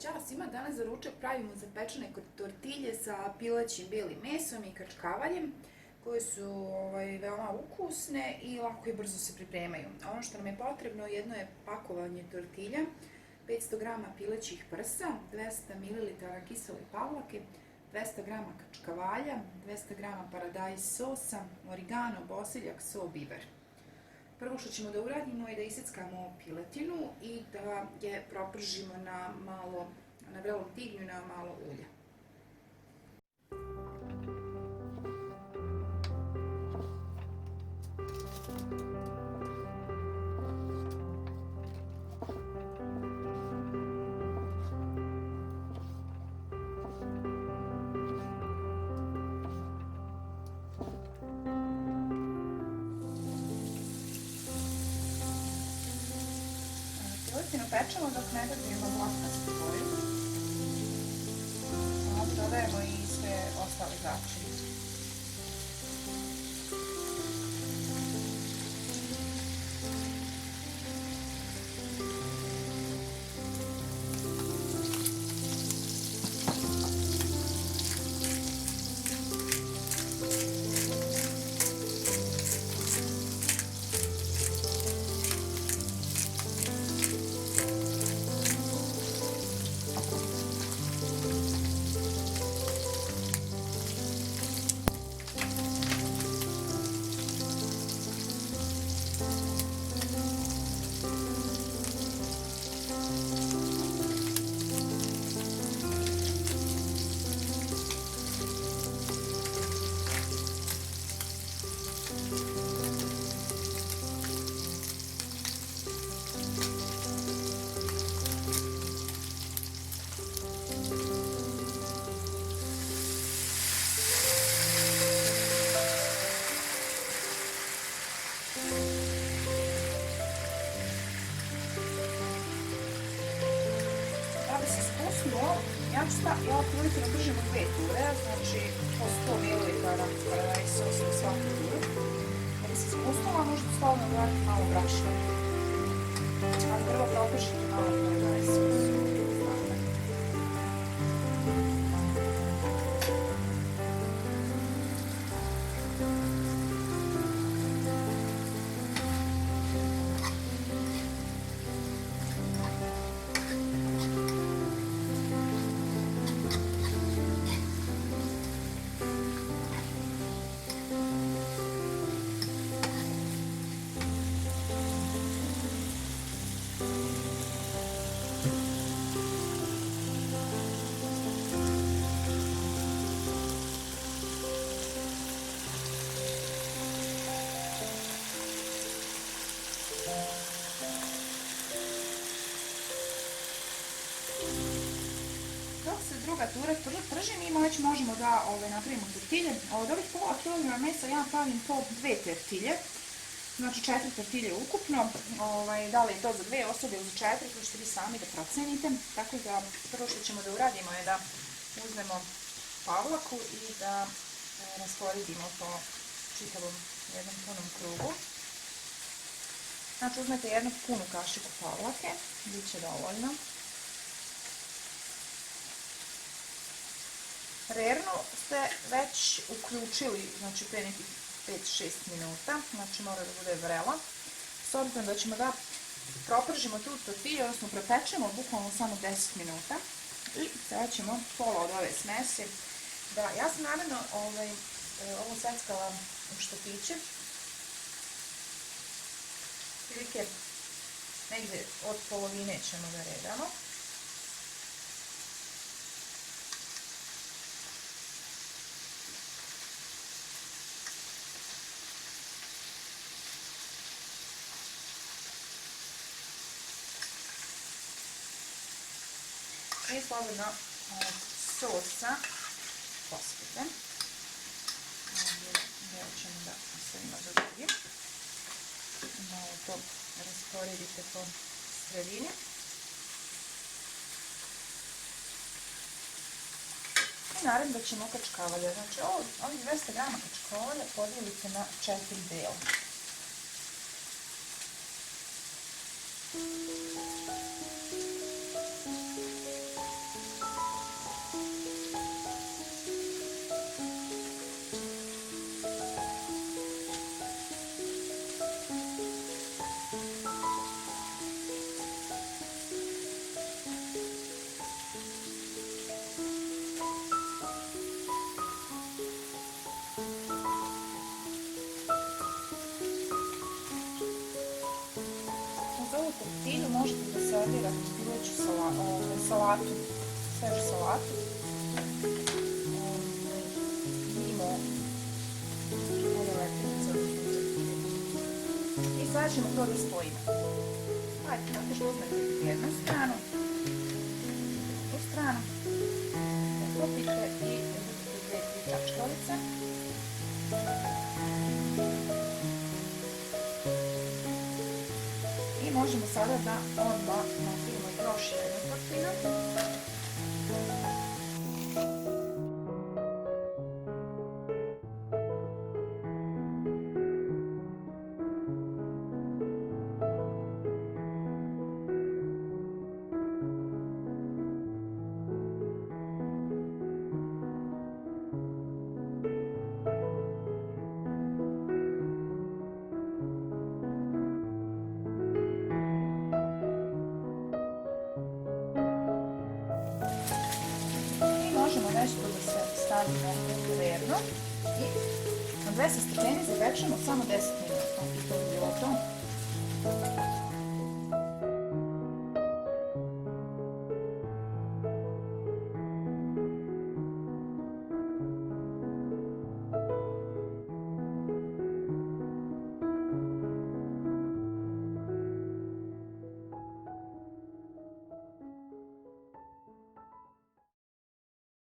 Ćao svima, danas za ručak pravimo zapečene tortilje sa pilećim bijelim mesom i krčkavaljem koje su veoma ukusne i lako i brzo se pripremaju. Ono što nam je potrebno jedno je pakovanje tortilja, 500 g pilećih prsa, 200 ml kisele pavlake, 200 g krčkavalja, 200 g paradajz sosa, origano, bosiljak, so, biber. Prvo što ćemo da uradimo je da iseckamo piletinu i da je propržimo na vrelom tignju na malo ulja. Piletinu pečemo dok ne dobijemo vlakastu boju. Onda dodajemo i sve ostale začine. Da bi se spusnuo, ja piletinu držim u 2 ture, znači po 100 ml paradajz sosa u svaku turu. Da bi se spusnula, možete slobodno dodati malo brašna. Ali prvo propržite malo paradajz sosu. Dok se druga tura prži, mi već možemo da napravimo tortilje. Od ovih pola kilograma mesa ja pravim po 2 tortilje, znači 4 tortilje ukupno. Da li je to za 2 osobe ili za 4, to ćete vi sami da procenite. Tako da prvo što ćemo da uradimo je da uzmemo pavlaku i da rasporedimo po čitavom jednom punom krugu. Znači uzmete jednu punu kašiku pavlake, bit će dovoljno. Rernu ste već uključili, znači pre nekih 5-6 minuta, znači mora da bude vrela. S obzirom da ćemo da propržimo tu tortilju, odnosno prepečemo bukvalno samo 10 minuta. I sada ćemo pola od ove smesi. Ja sam naravno ovo seckala u štapiće. Prilike negde od polovine ćemo da redamo. I slobodno sosa pospite. Ovdje ćemo da ostavimo za drugi. Malo to rasporedite po sredini. I naravno da ćemo krčkavalje. Znači ovih 200 g krčkavalja podijelite na 4 dela. servirati pileću salatu, svežu salatu. Mimo ove letinice. I sada ćemo to da spojimo. Hajde, tako što uzmete jednu stranu, tu stranu, kupite i uzmete 2-3 čačkalice. I možemo sada da odmah napravimo još jednu tortilju. Možemo nešto da se stavimo u kuvernu i na 200 stepeni zapečemo samo 10 minuta. I to je bilo to.